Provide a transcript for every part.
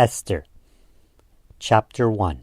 Esther Chapter 1.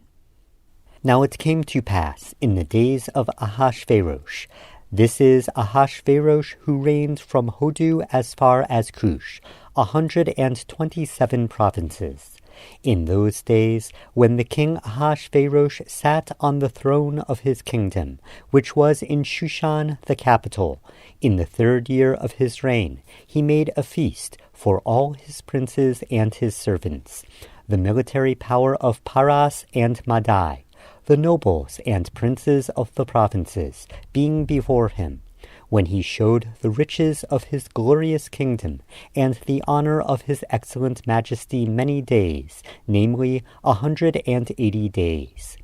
Now it came to pass in the days of Ahasuerus, this is Ahasuerus who reigned from Hodu as far as Cush, 127 provinces. In those days, when the king Ahasuerus sat on the throne of his kingdom, which was in Shushan the capital, in the 3rd year of his reign, he made a feast for all his princes and his servants, the military power of Paras and Madai, the nobles and princes of the provinces, being before him, when he showed the riches of his glorious kingdom, and the honor of his excellent majesty many days, namely 180 days.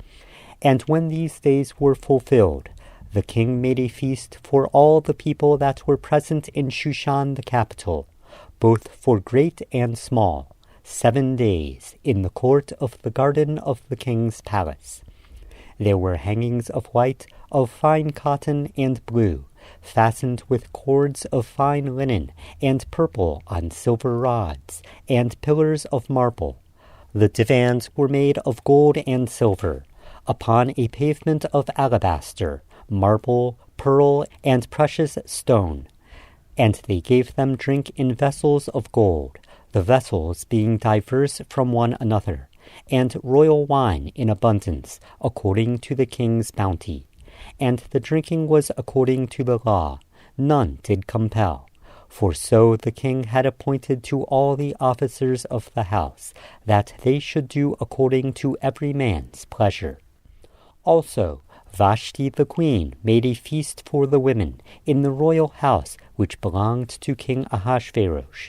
And when these days were fulfilled, the king made a feast for all the people that were present in Shushan the capital, both for great and small, 7 days, in the court of the garden of the king's palace. There were hangings of white, of fine cotton and blue, fastened with cords of fine linen, and purple on silver rods, and pillars of marble. The divans were made of gold and silver, upon a pavement of alabaster, marble, pearl, and precious stone. And they gave them drink in vessels of gold, the vessels being diverse from one another, and royal wine in abundance, according to the king's bounty. And the drinking was according to the law, none did compel. For so the king had appointed to all the officers of the house, that they should do according to every man's pleasure. Also Vashti the queen made a feast for the women in the royal house which belonged to King Ahasuerus.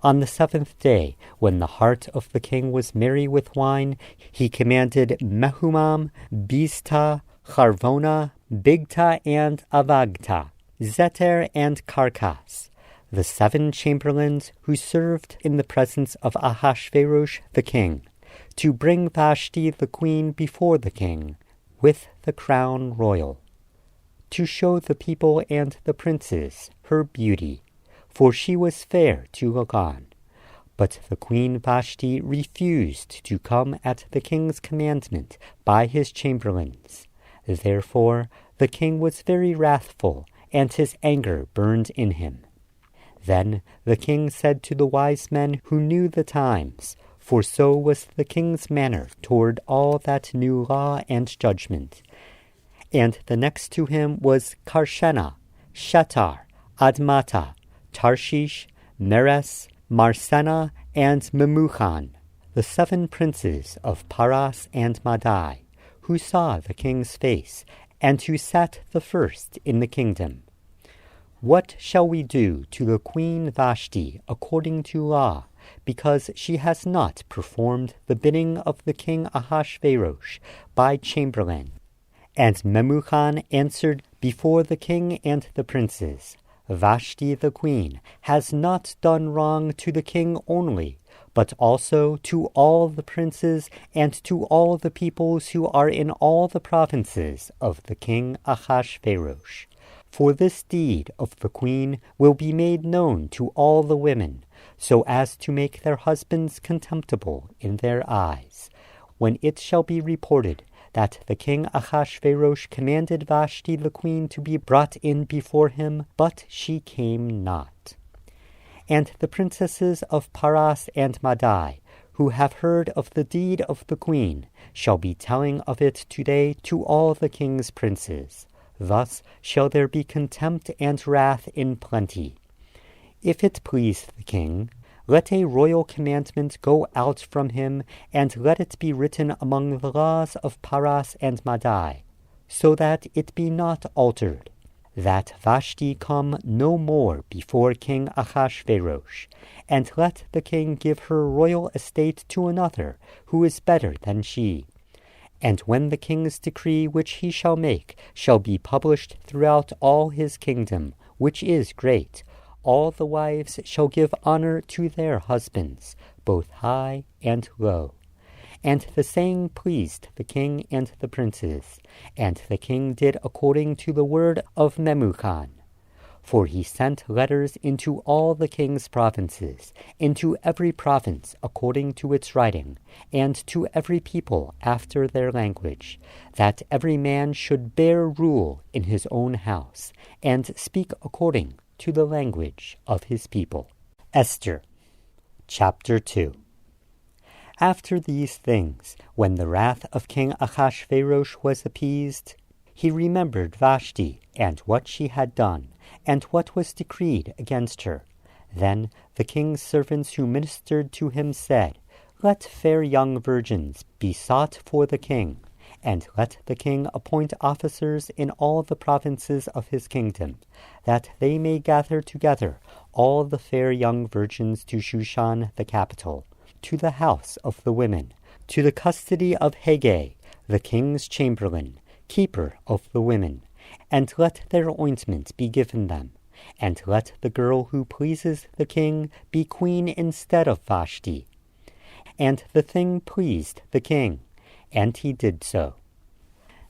On the 7th day, when the heart of the king was merry with wine, he commanded Mehumam, Bizta, Charvona, Bigta, and Avagta, Zeter, and Karkas, the 7 chamberlains who served in the presence of Ahasuerus the king, to bring Vashti the queen before the king, with the crown royal, to show the people and the princes her beauty, for she was fair to look on. But the queen Vashti refused to come at the king's commandment by his chamberlains. Therefore the king was very wrathful, and his anger burned in him. Then the king said to the wise men who knew the times, for so was the king's manner toward all that knew law and judgment. And the next to him was Karshena, Shetar, Admata, Tarshish, Meres, Marsena, and Memucan, the 7 princes of Paras and Madai, who saw the king's face, and who sat the first in the kingdom. What shall we do to the queen Vashti according to law, because she has not performed the bidding of the king Ahasuerus by chamberlain? And Memucan answered before the king and the princes, Vashti the queen has not done wrong to the king only, but also to all the princes and to all the peoples who are in all the provinces of the king Ahasuerus. For this deed of the queen will be made known to all the women, so as to make their husbands contemptible in their eyes, when it shall be reported that the king Ahasuerus commanded Vashti the queen to be brought in before him, but she came not. And the princesses of Paras and Madai, who have heard of the deed of the queen, shall be telling of it today to all the king's princes. Thus shall there be contempt and wrath in plenty. If it please the king, let a royal commandment go out from him, and let it be written among the laws of Paras and Madai, so that it be not altered, that Vashti come no more before King Ahasuerus, and let the king give her royal estate to another, who is better than she. And when the king's decree which he shall make shall be published throughout all his kingdom, which is great, all the wives shall give honor to their husbands, both high and low. And the saying pleased the king and the princes, and the king did according to the word of Memucan. For he sent letters into all the king's provinces, into every province according to its writing, and to every people after their language, that every man should bear rule in his own house, and speak according to the language of his people. Esther Chapter 2. After these things, when the wrath of King Ahasuerus was appeased, he remembered Vashti and what she had done, and what was decreed against her. Then the king's servants who ministered to him said, Let fair young virgins be sought for the king, and let the king appoint officers in all the provinces of his kingdom, that they may gather together all the fair young virgins to Shushan the capital, to the house of the women, to the custody of Haggai, the king's chamberlain, keeper of the women, and let their ointment be given them, and let the girl who pleases the king be queen instead of Vashti. And the thing pleased the king, and he did so.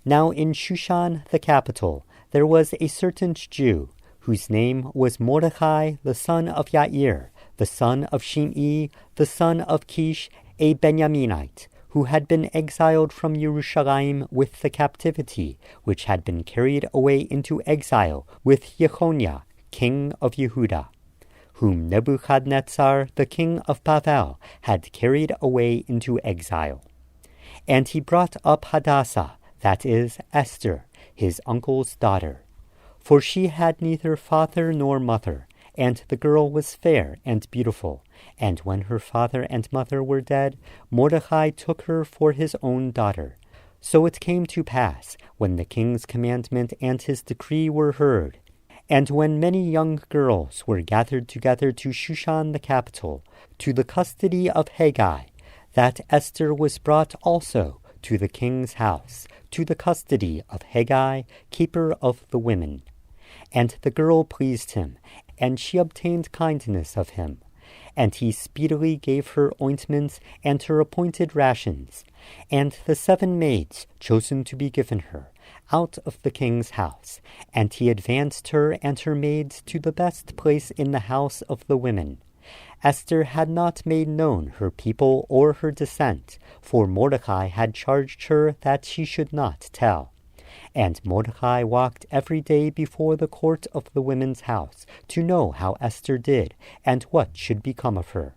Now in Shushan the capital there was a certain Jew, whose name was Mordecai, the son of Yair, the son of Shimei, the son of Kish, a Benjaminite, who had been exiled from Jerusalem with the captivity, which had been carried away into exile with Jeconiah, king of Yehudah, whom Nebuchadnezzar, the king of Bavel, had carried away into exile. And he brought up Hadassah, that is, Esther, his uncle's daughter. For she had neither father nor mother, and the girl was fair and beautiful. And when her father and mother were dead, Mordecai took her for his own daughter. So it came to pass, when the king's commandment and his decree were heard, and when many young girls were gathered together to Shushan the capital, to the custody of Haggai, that Esther was brought also to the king's house, to the custody of Haggai, keeper of the women. And the girl pleased him, and she obtained kindness of him. And he speedily gave her ointments and her appointed rations, and the 7 maids chosen to be given her, out of the king's house. And he advanced her and her maids to the best place in the house of the women. Esther had not made known her people or her descent, for Mordecai had charged her that she should not tell. And Mordecai walked every day before the court of the women's house, to know how Esther did, and what should become of her.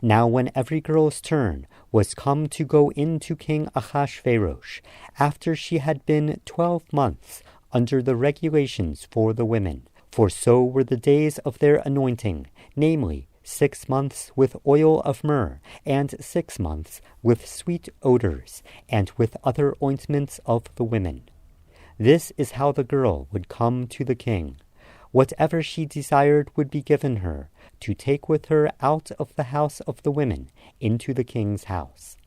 Now when every girl's turn was come to go in to King Ahasuerus, after she had been 12 months under the regulations for the women, for so were the days of their anointing, namely 6 months with oil of myrrh, and 6 months with sweet odors, and with other ointments of the women. This is how the girl would come to the king. Whatever she desired would be given her, to take with her out of the house of the women into the king's house.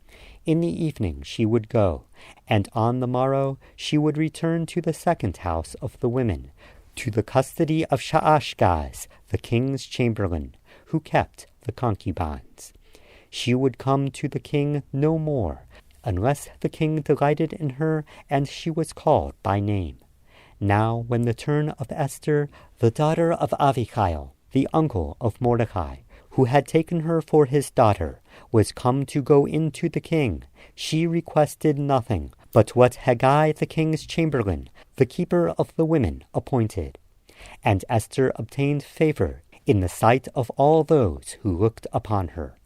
In the evening she would go, and on the morrow she would return to the second house of the women, to the custody of Shaashgaz, the king's chamberlain, who kept the concubines. She would come to the king no more, unless the king delighted in her, and she was called by name. Now when the turn of Esther, the daughter of Avichail, the uncle of Mordecai, who had taken her for his daughter, was come to go in to the king, she requested nothing but what Haggai the king's chamberlain, the keeper of the women, appointed. And Esther obtained favor in the sight of all those who looked upon her.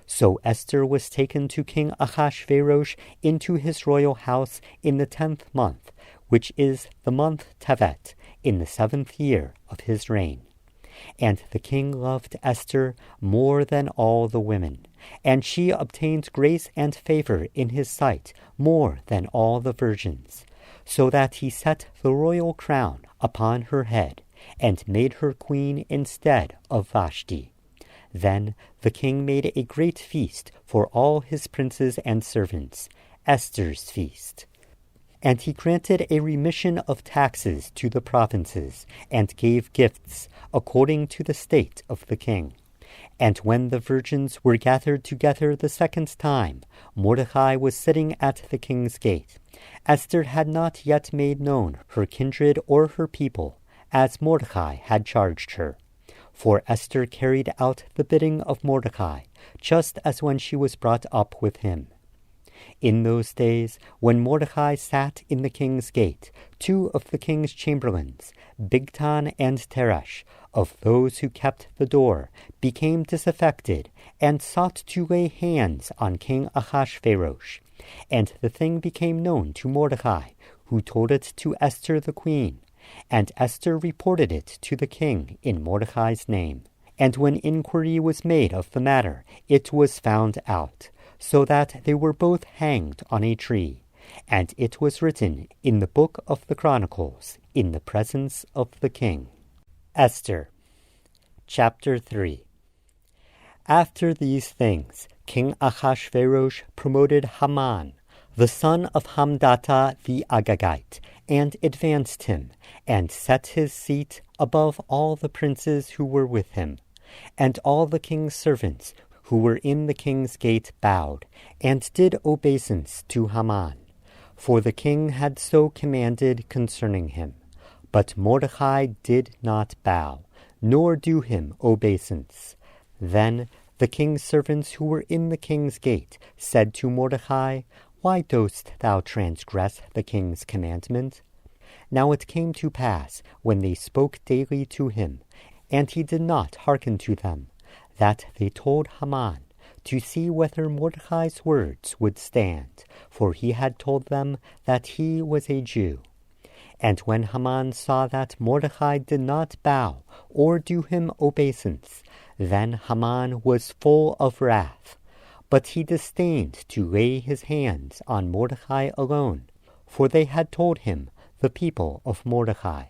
So Esther was taken to King Ahasuerus into his royal house in the 10th month, which is the month Tevet, in the 7th year of his reign. And the king loved Esther more than all the women, and she obtained grace and favor in his sight more than all the virgins, so that he set the royal crown upon her head, and made her queen instead of Vashti. Then the king made a great feast for all his princes and servants, Esther's feast. And he granted a remission of taxes to the provinces, and gave gifts according to the state of the king. And when the virgins were gathered together the second time, Mordecai was sitting at the king's gate. Esther had not yet made known her kindred or her people, as Mordecai had charged her. For Esther carried out the bidding of Mordecai, just as when she was brought up with him. In those days, when Mordecai sat in the king's gate, 2 of the king's chamberlains, Bigtan and Teresh, of those who kept the door, became disaffected, and sought to lay hands on King Ahasuerus. And the thing became known to Mordecai, who told it to Esther the queen. And Esther reported it to the king in Mordecai's name. And when inquiry was made of the matter, it was found out, so that they were both hanged on a tree. And it was written in the book of the Chronicles, in the presence of the king. Esther Chapter 3. After these things, King Ahasuerus promoted Haman, the son of Hamdata the Agagite, and advanced him, and set his seat above all the princes who were with him. And all the king's servants who were in the king's gate bowed, and did obeisance to Haman, for the king had so commanded concerning him. But Mordecai did not bow, nor do him obeisance. Then the king's servants who were in the king's gate said to Mordecai, Why dost thou transgress the king's commandment? Now it came to pass, when they spoke daily to him, and he did not hearken to them, that they told Haman, to see whether Mordecai's words would stand, for he had told them that he was a Jew. And when Haman saw that Mordecai did not bow or do him obeisance, then Haman was full of wrath. But he disdained to lay his hands on Mordecai alone, for they had told him, the people of Mordecai,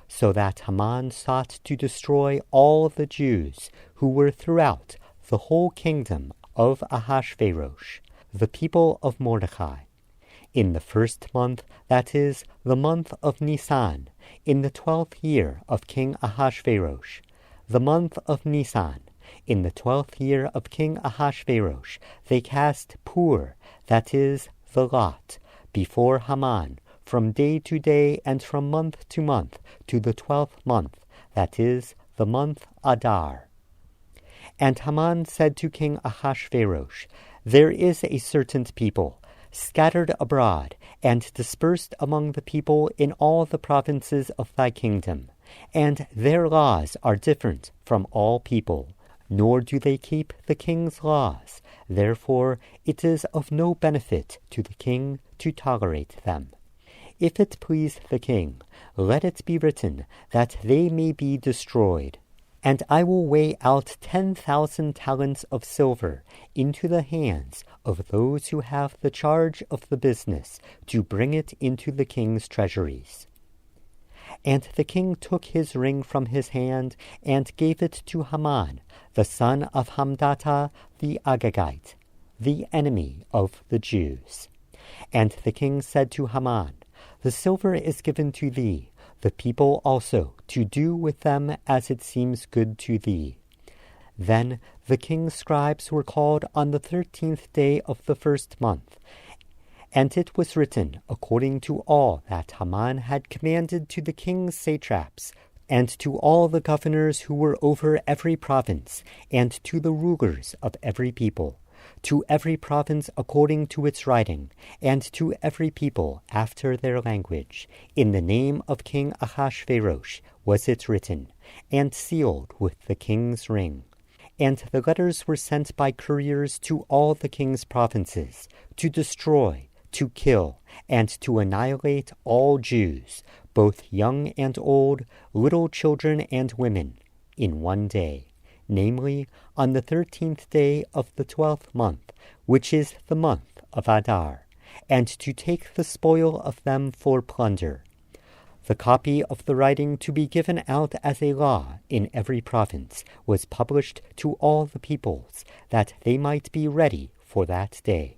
so that Haman sought to destroy all the Jews who were throughout the whole kingdom of Ahasuerus, the people of Mordecai. In the 1st month, that is, the month of Nisan, in the 12th year of King Ahasuerus, the month of Nisan, in the 12th year of King Ahasuerus, they cast Pur, that is, the lot, before Haman, from day to day and from month to month, to the 12th month, that is, the month Adar. And Haman said to King Ahasuerus, There is a certain people, scattered abroad, and dispersed among the people in all the provinces of thy kingdom, and their laws are different from all people, nor do they keep the king's laws. Therefore it is of no benefit to the king to tolerate them. If it please the king, let it be written that they may be destroyed. And I will weigh out 10,000 talents of silver into the hands of those who have the charge of the business, to bring it into the king's treasuries. And the king took his ring from his hand, and gave it to Haman, the son of Hamdata the Agagite, the enemy of the Jews. And the king said to Haman, The silver is given to thee, the people also, to do with them as it seems good to thee. Then the king's scribes were called on the 13th day of the 1st month, and it was written according to all that Haman had commanded to the king's satraps, and to all the governors who were over every province, and to the rulers of every people, to every province according to its writing, and to every people after their language. In the name of King Ahasuerus was it written, and sealed with the king's ring. And the letters were sent by couriers to all the king's provinces, to destroy, to kill, and to annihilate all Jews, both young and old, little children and women, in one day, namely, on the 13th day of the 12th month, which is the month of Adar, and to take the spoil of them for plunder. The copy of the writing to be given out as a law in every province was published to all the peoples, that they might be ready for that day.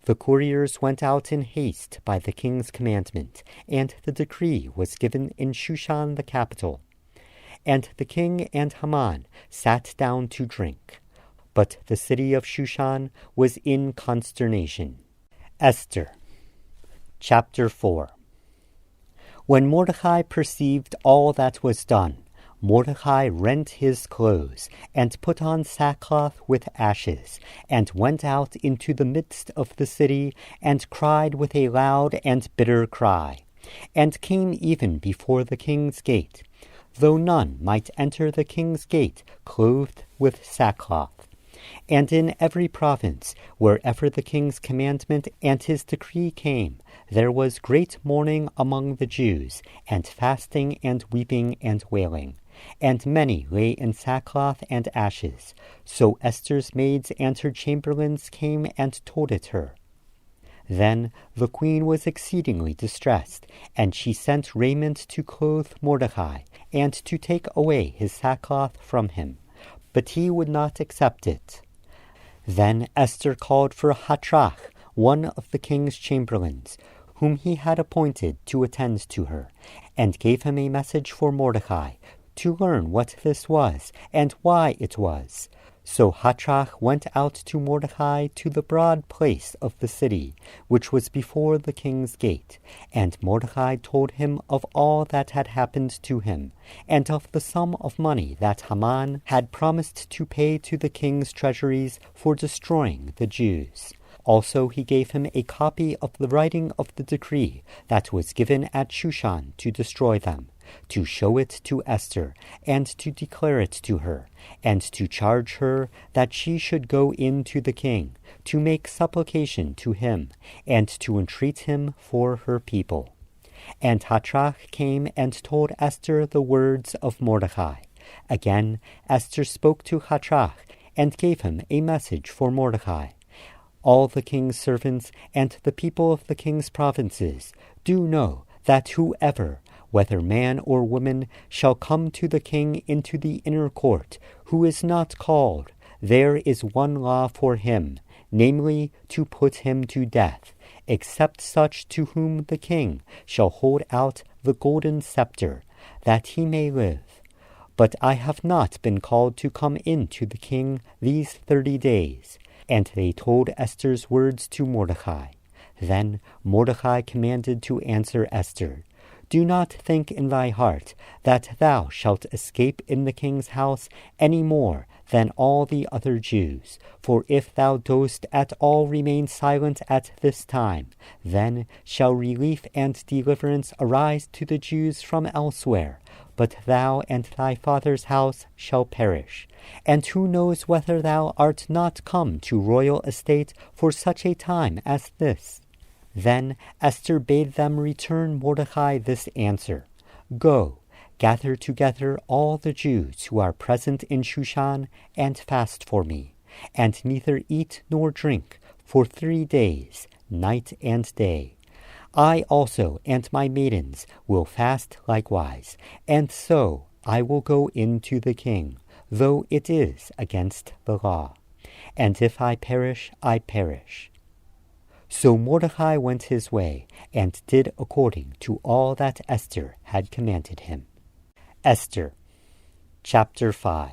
The couriers went out in haste by the king's commandment, and the decree was given in Shushan the capital. And the king and Haman sat down to drink. But the city of Shushan was in consternation. Esther Chapter 4. When Mordecai perceived all that was done, Mordecai rent his clothes, and put on sackcloth with ashes, and went out into the midst of the city, and cried with a loud and bitter cry, and came even before the king's gate, though none might enter the king's gate clothed with sackcloth. And in every province, wherever the king's commandment and his decree came, there was great mourning among the Jews, and fasting and weeping and wailing. And many lay in sackcloth and ashes. So Esther's maids and her chamberlains came and told it her. Then the queen was exceedingly distressed, and she sent raiment to clothe Mordecai, and to take away his sackcloth from him. But he would not accept it. Then Esther called for Hatrach, one of the king's chamberlains, whom he had appointed to attend to her, and gave him a message for Mordecai, to learn what this was, and why it was. So Hatrach went out to Mordecai to the broad place of the city, which was before the king's gate. And Mordecai told him of all that had happened to him, and of the sum of money that Haman had promised to pay to the king's treasuries for destroying the Jews. Also he gave him a copy of the writing of the decree that was given at Shushan to destroy them, to show it to Esther, and to declare it to her, and to charge her that she should go in to the king, to make supplication to him, and to entreat him for her people. And Hatrach came and told Esther the words of Mordecai. Again Esther spoke to Hatrach, and gave him a message for Mordecai. All the king's servants and the people of the king's provinces do know that whoever, whether man or woman, shall come to the king into the inner court, who is not called, there is one law for him, namely, to put him to death, except such to whom the king shall hold out the golden scepter, that he may live. But I have not been called to come in to the king these 30 days. And they told Esther's words to Mordecai. Then Mordecai commanded to answer Esther, Do not think in thy heart that thou shalt escape in the king's house any more than all the other Jews. For if thou dost at all remain silent at this time, then shall relief and deliverance arise to the Jews from elsewhere. But thou and thy father's house shall perish. And who knows whether thou art not come to royal estate for such a time as this? Then Esther bade them return Mordecai this answer, Go, gather together all the Jews who are present in Shushan, and fast for me, and neither eat nor drink for 3 days, night and day. I also and my maidens will fast likewise, and so I will go in to the king, though it is against the law. And if I perish, I perish. So Mordecai went his way, and did according to all that Esther had commanded him. Esther Chapter 5.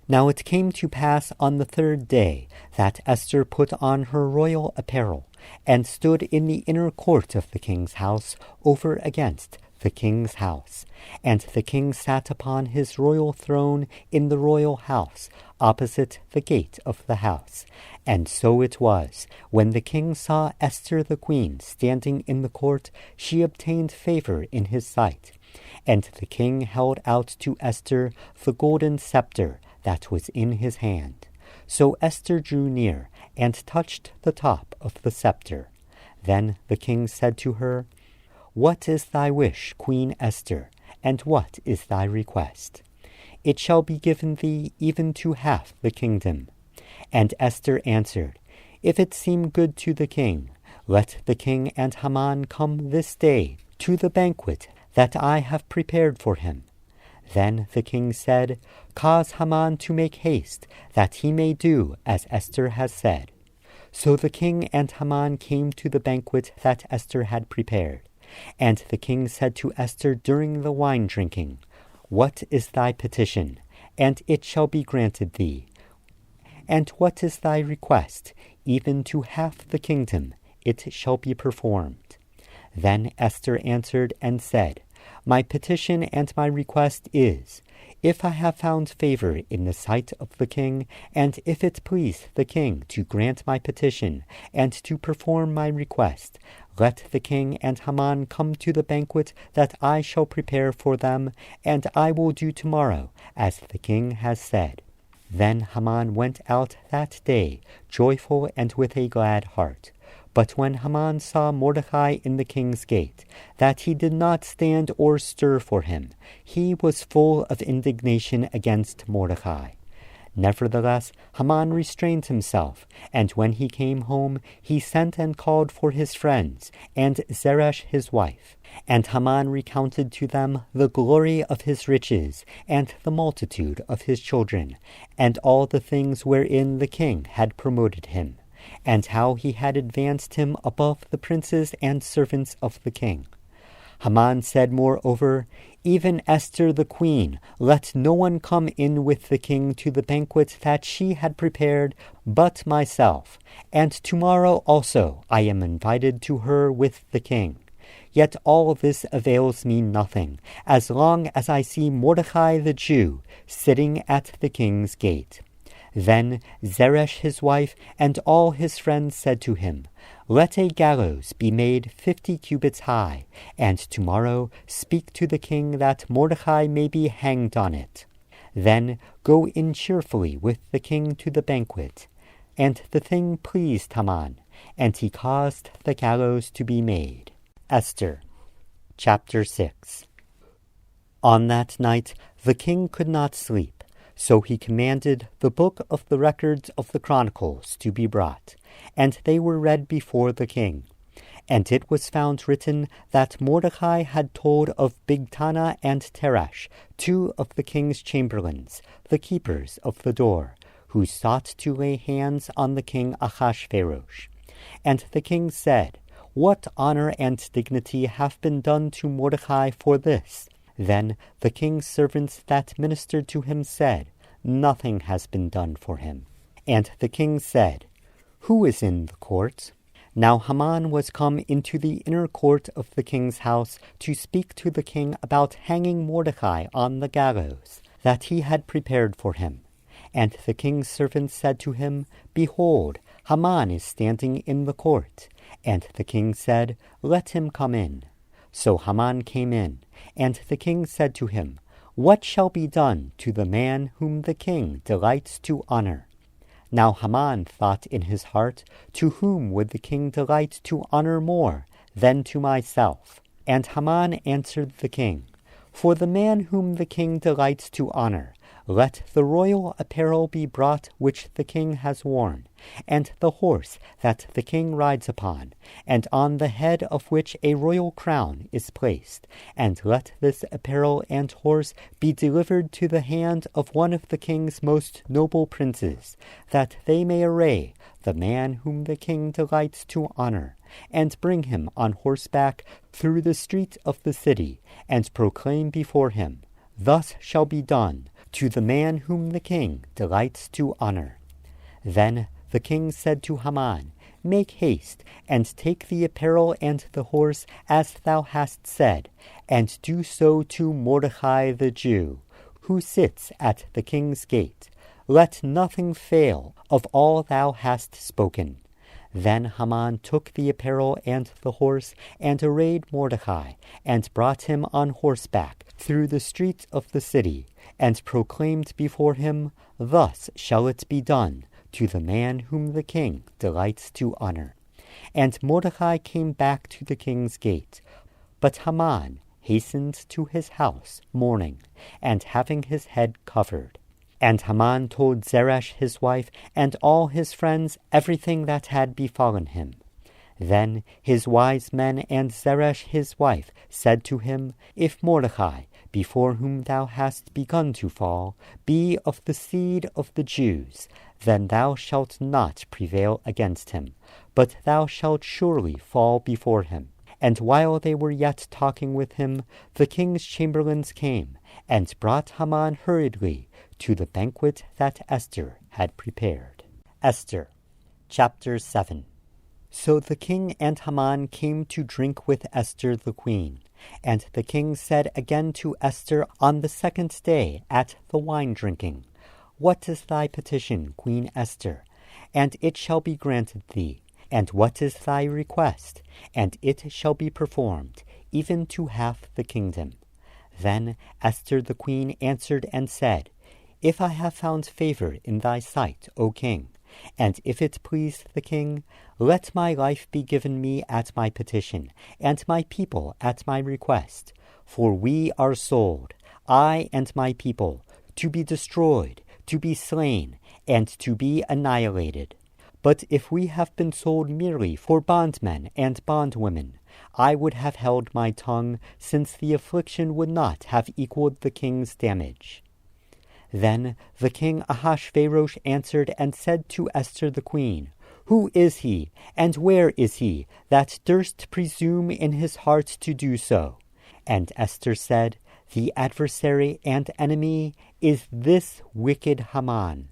Now it came to pass on the 3rd day that Esther put on her royal apparel, and stood in the inner court of the king's house, over against the king's house. And the king sat upon his royal throne in the royal house, opposite the gate of the house. And so it was, when the king saw Esther the queen standing in the court, she obtained favor in his sight. And the king held out to Esther the golden scepter that was in his hand. So Esther drew near, and touched the top of the scepter. Then the king said to her, What is thy wish, Queen Esther, and what is thy request? It shall be given thee even to half the kingdom. And Esther answered, If it seem good to the king, let the king and Haman come this day to the banquet that I have prepared for him. Then the king said, Cause Haman to make haste, that he may do as Esther has said. So the king and Haman came to the banquet that Esther had prepared. And the king said to Esther during the wine drinking, What is thy petition? And it shall be granted thee. And what is thy request? Even to half the kingdom it shall be performed. Then Esther answered and said, My petition and my request is, if I have found favor in the sight of the king, and if it please the king to grant my petition and to perform my request, let the king and Haman come to the banquet that I shall prepare for them, and I will do tomorrow as the king has said. Then Haman went out that day, joyful and with a glad heart. But when Haman saw Mordecai in the king's gate, that he did not stand or stir for him, he was full of indignation against Mordecai. Nevertheless, Haman restrained himself, and when he came home, he sent and called for his friends, and Zeresh his wife. And Haman recounted to them the glory of his riches, and the multitude of his children, and all the things wherein the king had promoted him, and how he had advanced him above the princes and servants of the king. Haman said moreover, Even Esther the queen, let no one come in with the king to the banquet that she had prepared but myself, and tomorrow also I am invited to her with the king. Yet all this avails me nothing, as long as I see Mordecai the Jew sitting at the king's gate. Then Zeresh his wife and all his friends said to him, Let a gallows be made 50 cubits high, and tomorrow speak to the king that Mordecai may be hanged on it. Then go in cheerfully with the king to the banquet. And the thing pleased Haman, and he caused the gallows to be made. Esther Chapter 6. On that night the king could not sleep. So he commanded the book of the records of the Chronicles to be brought, and they were read before the king. And it was found written that Mordecai had told of Bigtana and Teresh, 2 of the king's chamberlains, the keepers of the door, who sought to lay hands on the king Ahasuerus. And the king said, What honor and dignity have been done to Mordecai for this? Then the king's servants that ministered to him said, Nothing has been done for him. And the king said, Who is in the court? Now Haman was come into the inner court of the king's house to speak to the king about hanging Mordecai on the gallows that he had prepared for him. And the king's servants said to him, Behold, Haman is standing in the court. And the king said, Let him come in. So Haman came in, and the king said to him, What shall be done to the man whom the king delights to honor? Now Haman thought in his heart, To whom would the king delight to honor more than to myself? And Haman answered the king, For the man whom the king delights to honor, let the royal apparel be brought which the king has worn, and the horse that the king rides upon, and on the head of which a royal crown is placed, and let this apparel and horse be delivered to the hand of one of the king's most noble princes, that they may array the man whom the king delights to honor, and bring him on horseback through the street of the city, and proclaim before him, Thus shall be done to the man whom the king delights to honor. Then the king said to Haman, Make haste, and take the apparel and the horse, as thou hast said, and do so to Mordecai the Jew, who sits at the king's gate. Let nothing fail of all thou hast spoken. Then Haman took the apparel and the horse, and arrayed Mordecai, and brought him on horseback through the streets of the city, and proclaimed before him, Thus shall it be done to the man whom the king delights to honor. And Mordecai came back to the king's gate. But Haman hastened to his house mourning, and having his head covered. And Haman told Zeresh his wife and all his friends everything that had befallen him. Then his wise men and Zeresh his wife said to him, If Mordecai, before whom thou hast begun to fall, be of the seed of the Jews, then thou shalt not prevail against him, but thou shalt surely fall before him. And while they were yet talking with him, the king's chamberlains came, and brought Haman hurriedly to the banquet that Esther had prepared. Esther Chapter 7. So the king and Haman came to drink with Esther the queen. And the king said again to Esther on the second day at the wine drinking, What is thy petition, Queen Esther? And it shall be granted thee. And what is thy request? And it shall be performed, even to half the kingdom. Then Esther the queen answered and said, If I have found favor in thy sight, O king, and if it please the king, let my life be given me at my petition, and my people at my request. For we are sold, I and my people, to be destroyed, to be slain, and to be annihilated. But if we have been sold merely for bondmen and bondwomen, I would have held my tongue, since the affliction would not have equaled the king's damage. Then the king Ahasuerus answered and said to Esther the queen, Who is he, and where is he, that durst presume in his heart to do so? And Esther said, The adversary and enemy is this wicked Haman.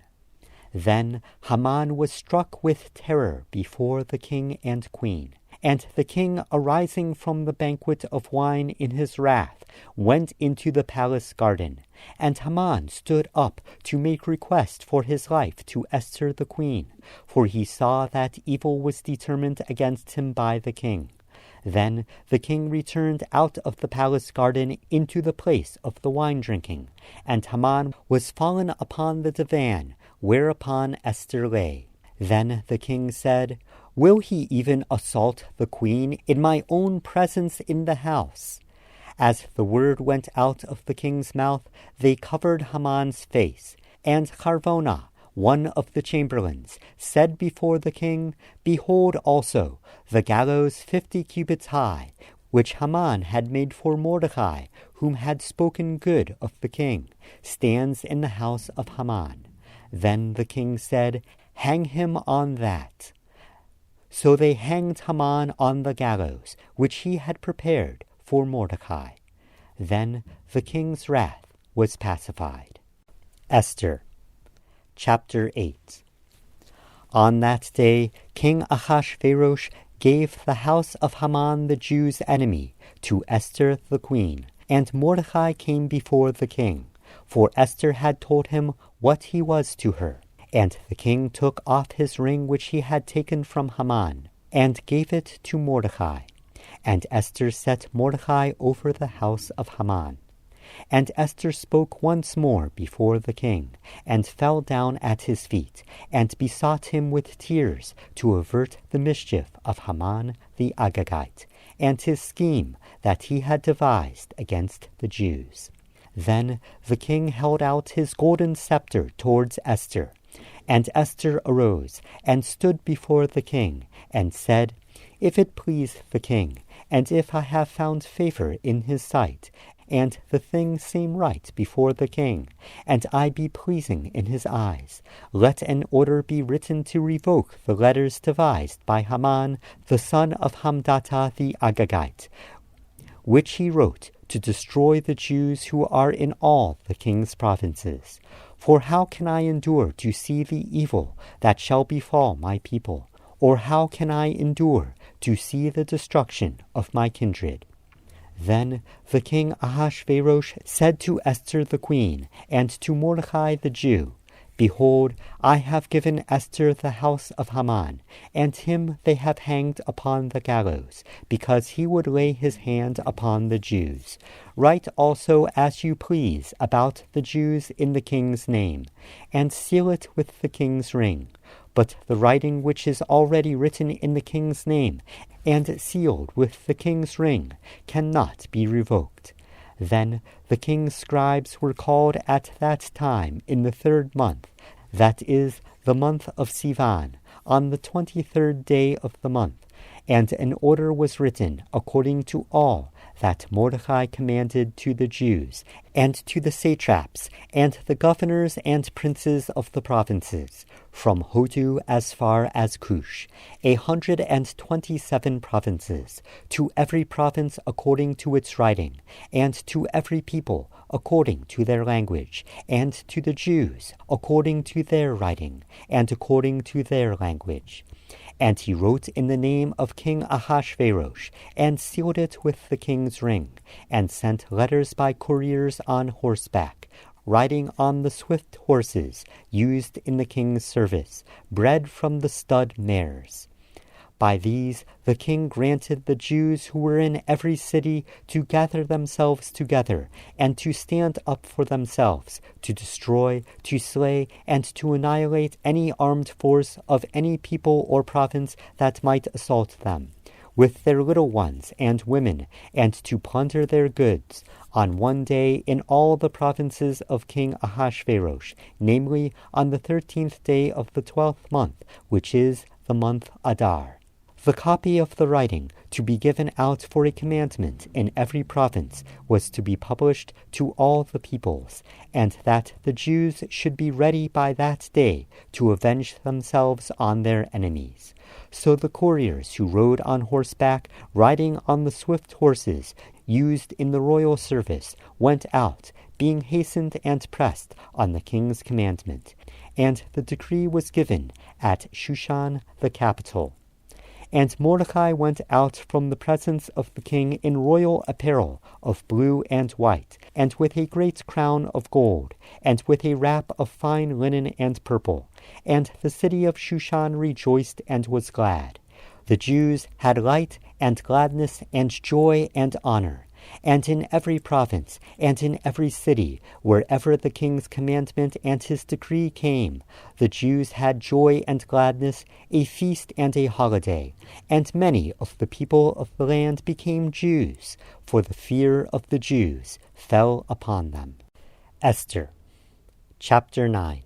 Then Haman was struck with terror before the king and queen. And the king, arising from the banquet of wine in his wrath, went into the palace garden. And Haman stood up to make request for his life to Esther the queen, for he saw that evil was determined against him by the king. Then the king returned out of the palace garden into the place of the wine drinking, and Haman was fallen upon the divan, whereupon Esther lay. Then the king said, Will he even assault the queen in my own presence in the house? As the word went out of the king's mouth, they covered Haman's face. And Harbona, one of the chamberlains, said before the king, Behold also the gallows 50 cubits high, which Haman had made for Mordecai, whom had spoken good of the king, stands in the house of Haman. Then the king said, Hang him on that. So they hanged Haman on the gallows, which he had prepared for Mordecai. Then the king's wrath was pacified. Esther Chapter 8. On that day King Ahasuerus gave the house of Haman the Jews' enemy to Esther the queen, and Mordecai came before the king, for Esther had told him what he was to her. And the king took off his ring which he had taken from Haman, and gave it to Mordecai. And Esther set Mordecai over the house of Haman. And Esther spoke once more before the king, and fell down at his feet, and besought him with tears to avert the mischief of Haman the Agagite, and his scheme that he had devised against the Jews. Then the king held out his golden scepter towards Esther. And Esther arose, and stood before the king, and said, If it please the king, and if I have found favor in his sight, and the thing seem right before the king, and I be pleasing in his eyes, let an order be written to revoke the letters devised by Haman, the son of Hamdatha the Agagite, which he wrote to destroy the Jews who are in all the king's provinces. For how can I endure to see the evil that shall befall my people? Or how can I endure to see the destruction of my kindred? Then the king Ahasuerus said to Esther the queen, and to Mordecai the Jew, Behold, I have given Esther the house of Haman, and him they have hanged upon the gallows, because he would lay his hand upon the Jews. Write also as you please about the Jews in the king's name, and seal it with the king's ring. But the writing which is already written in the king's name, and sealed with the king's ring, cannot be revoked. Then the king's scribes were called at that time in the 3rd month, that is, the month of Sivan, on the 23rd day of the month, and an order was written according to all that Mordecai commanded to the Jews, and to the satraps, and the governors and princes of the provinces, from Hodu as far as Cush, 127 provinces, to every province according to its writing, and to every people according to their language, and to the Jews according to their writing, and according to their language. And he wrote in the name of King Ahasuerus, and sealed it with the king's ring, and sent letters by couriers on horseback, riding on the swift horses used in the king's service, bred from the stud mares. By these the king granted the Jews who were in every city to gather themselves together, and to stand up for themselves, to destroy, to slay, and to annihilate any armed force of any people or province that might assault them, with their little ones and women, and to plunder their goods, on one day in all the provinces of King Ahasuerus, namely on the 13th day of the 12th month, which is the month Adar. The copy of the writing, to be given out for a commandment in every province, was to be published to all the peoples, and that the Jews should be ready by that day to avenge themselves on their enemies. So the couriers who rode on horseback, riding on the swift horses used in the royal service, went out, being hastened and pressed on the king's commandment. And the decree was given at Shushan the capital. And Mordecai went out from the presence of the king in royal apparel of blue and white, and with a great crown of gold, and with a wrap of fine linen and purple. And the city of Shushan rejoiced and was glad. The Jews had light and gladness and joy and honor. And in every province, and in every city, wherever the king's commandment and his decree came, the Jews had joy and gladness, a feast and a holiday. And many of the people of the land became Jews, for the fear of the Jews fell upon them. Esther Chapter 9.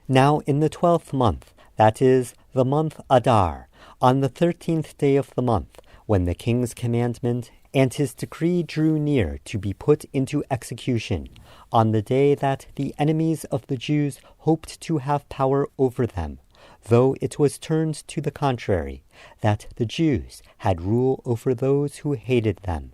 Now in the 12th month, that is, the month Adar, on the 13th day of the month, when the king's commandment and his decree drew near to be put into execution, on the day that the enemies of the Jews hoped to have power over them, though it was turned to the contrary, that the Jews had rule over those who hated them.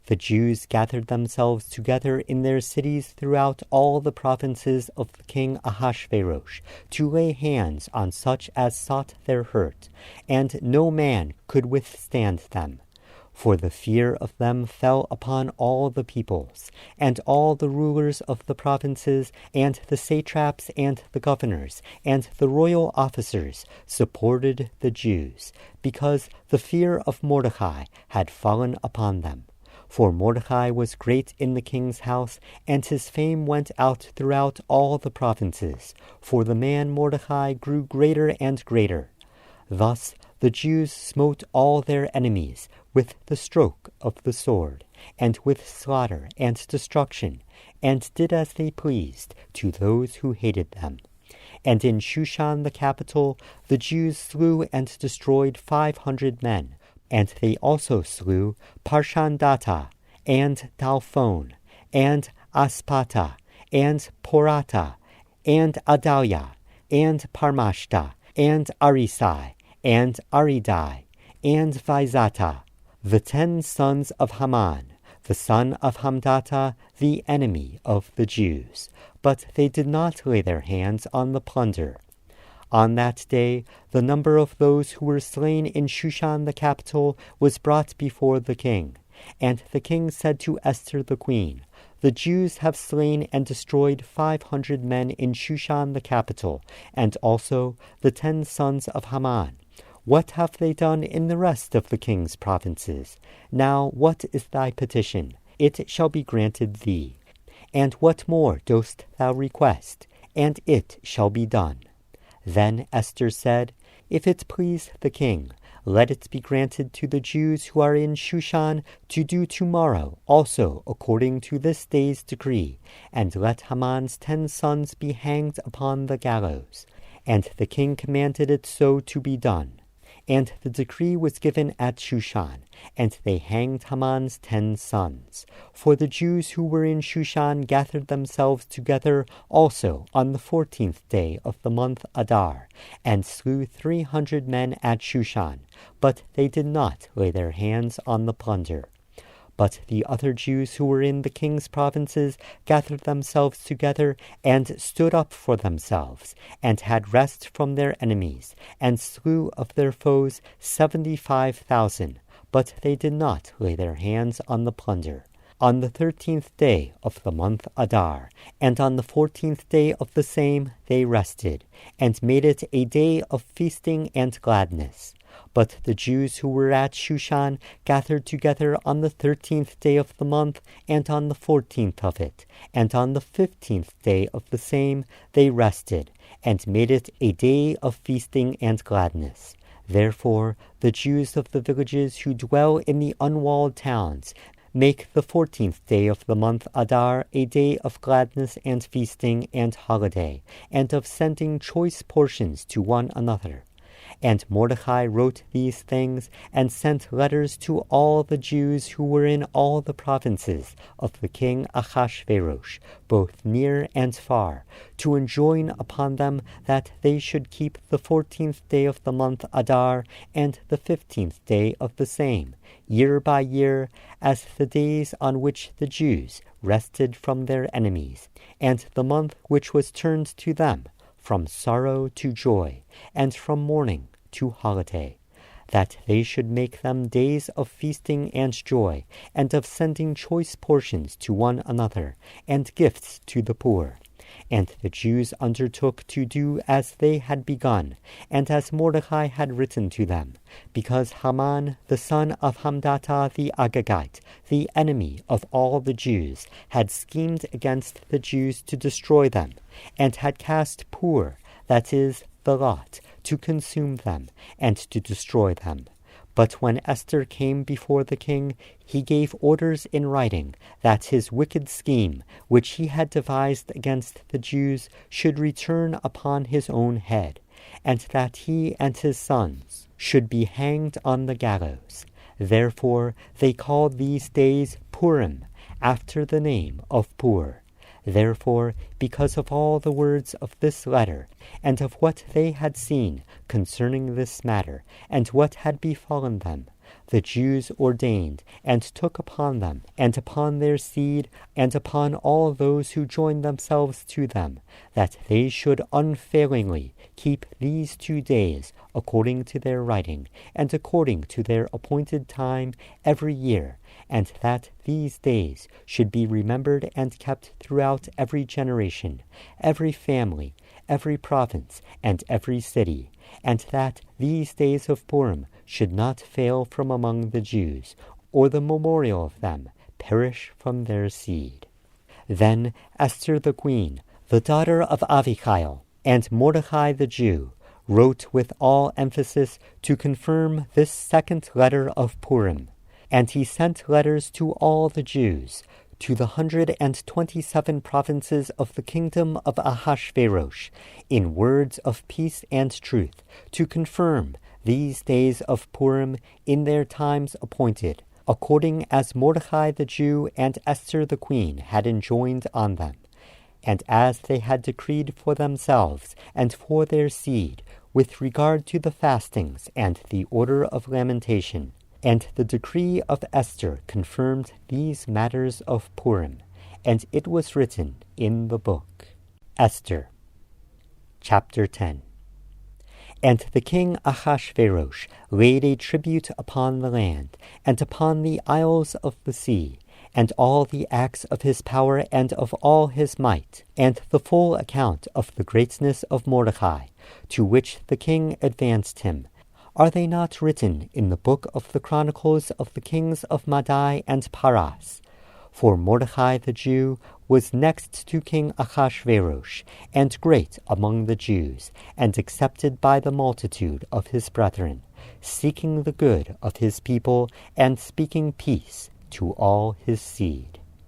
The Jews gathered themselves together in their cities throughout all the provinces of the king Ahasuerus, to lay hands on such as sought their hurt, and no man could withstand them. For the fear of them fell upon all the peoples, and all the rulers of the provinces, and the satraps, and the governors, and the royal officers supported the Jews, because the fear of Mordecai had fallen upon them. For Mordecai was great in the king's house, and his fame went out throughout all the provinces, for the man Mordecai grew greater and greater. Thus the Jews smote all their enemies with the stroke of the sword, and with slaughter and destruction, and did as they pleased to those who hated them. And in Shushan the capital the Jews slew and destroyed 500 men, and they also slew Parshandata, and Dalphon, and Aspata, and Porata, and Adalia, and Parmashta, and Arisai, and Aridai, and Vizata, the 10 sons of Haman, the son of Hamdata, the enemy of the Jews. But they did not lay their hands on the plunder. On that day, the number of those who were slain in Shushan the capital was brought before the king. And the king said to Esther the queen, "The Jews have slain and destroyed 500 men in Shushan the capital, and also the 10 sons of Haman. What have they done in the rest of the king's provinces? Now what is thy petition? It shall be granted thee. And what more dost thou request? And it shall be done." Then Esther said, "If it please the king, let it be granted to the Jews who are in Shushan to do tomorrow also according to this day's decree, and let Haman's 10 sons be hanged upon the gallows." And the king commanded it so to be done. And the decree was given at Shushan, and they hanged Haman's 10 sons. For the Jews who were in Shushan gathered themselves together also on the 14th day of the month Adar, and slew 300 men at Shushan, but they did not lay their hands on the plunder. But the other Jews who were in the king's provinces gathered themselves together and stood up for themselves, and had rest from their enemies, and slew of their foes 75,000, but they did not lay their hands on the plunder. On the 13th day of the month Adar, and on the 14th day of the same, they rested, and made it a day of feasting and gladness. But the Jews who were at Shushan gathered together on the 13th day of the month, and on the 14th of it, and on the 15th day of the same, they rested, and made it a day of feasting and gladness. Therefore the Jews of the villages who dwell in the unwalled towns make the 14th day of the month Adar a day of gladness and feasting and holiday, and of sending choice portions to one another. And Mordecai wrote these things, and sent letters to all the Jews who were in all the provinces of the king Ahasuerus, both near and far, to enjoin upon them that they should keep the 14th day of the month Adar, and the 15th day of the same, year by year, as the days on which the Jews rested from their enemies, and the month which was turned to them from sorrow to joy, and from mourning to holiday, that they should make them days of feasting and joy, and of sending choice portions to one another, and gifts to the poor. And the Jews undertook to do as they had begun, and as Mordecai had written to them, because Haman, the son of Hamdatha the Agagite, the enemy of all the Jews, had schemed against the Jews to destroy them, and had cast Pur, that is, the lot, to consume them, and to destroy them. But when Esther came before the king, he gave orders in writing that his wicked scheme, which he had devised against the Jews, should return upon his own head, and that he and his sons should be hanged on the gallows. Therefore they called these days Purim, after the name of Pur. Therefore, because of all the words of this letter, and of what they had seen concerning this matter, and what had befallen them, the Jews ordained, and took upon them, and upon their seed, and upon all those who joined themselves to them, that they should unfailingly keep these 2 days according to their writing, and according to their appointed time every year, and that these days should be remembered and kept throughout every generation, every family, every province, and every city, and that these days of Purim should not fail from among the Jews, or the memorial of them perish from their seed. Then Esther the queen, the daughter of Avichail, and Mordecai the Jew, wrote with all emphasis to confirm this second letter of Purim. And he sent letters to all the Jews, to the 127 provinces of the kingdom of Ahasuerus, in words of peace and truth, to confirm these days of Purim in their times appointed, according as Mordecai the Jew and Esther the queen had enjoined on them, and as they had decreed for themselves and for their seed, with regard to the fastings and the order of lamentation. And the decree of Esther confirmed these matters of Purim, and it was written in the book. Esther Chapter 10. And the king Ahasuerus laid a tribute upon the land, and upon the isles of the sea, and all the acts of his power and of all his might, and the full account of the greatness of Mordecai, to which the king advanced him. Are they not written in the book of the chronicles of the kings of Madai and Paras? For Mordecai the Jew was next to King Ahasuerus, and great among the Jews, and accepted by the multitude of his brethren, seeking the good of his people, and speaking peace to all his seed.